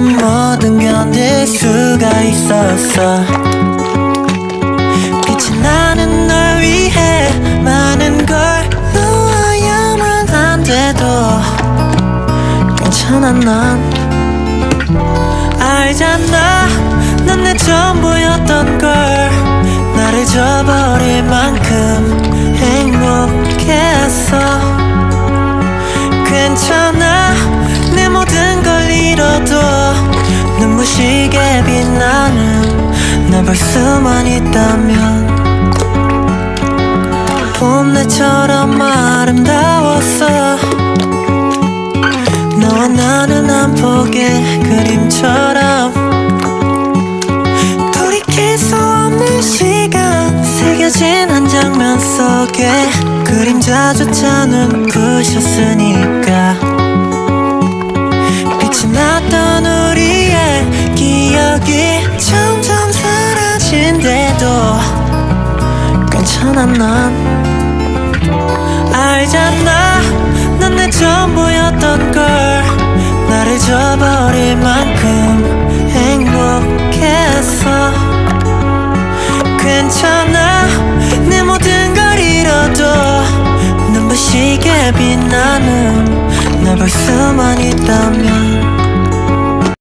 뭐든 견딜 수가 있었어. 빛이 나는 널 위해 많은 걸 놓아야만 한데도 괜찮아. 난 알잖아, 넌 내 전부였던 걸. 나를 저버릴 만큼 행복했어. 괜찮아, 내 모든 걸 잃어도 눈부시게 빛나는 널 볼 수만 있다면. 봄날처럼 아름다웠어. 너와 나는 한 폭의 그림처럼 돌이킬 수 없는 시간 새겨진 한 장면 속에 그림자조차 눈부셨으니까. 빛이 났던 우리의 기억이 점점 사라진대도 괜찮아. 난 알잖아, 넌 내 전부였던 걸. 나를 저버릴 만큼 행복했어. 괜찮아, 내 모든 걸 잃어도 눈부시게 빛나는 널 볼 수만 있다면.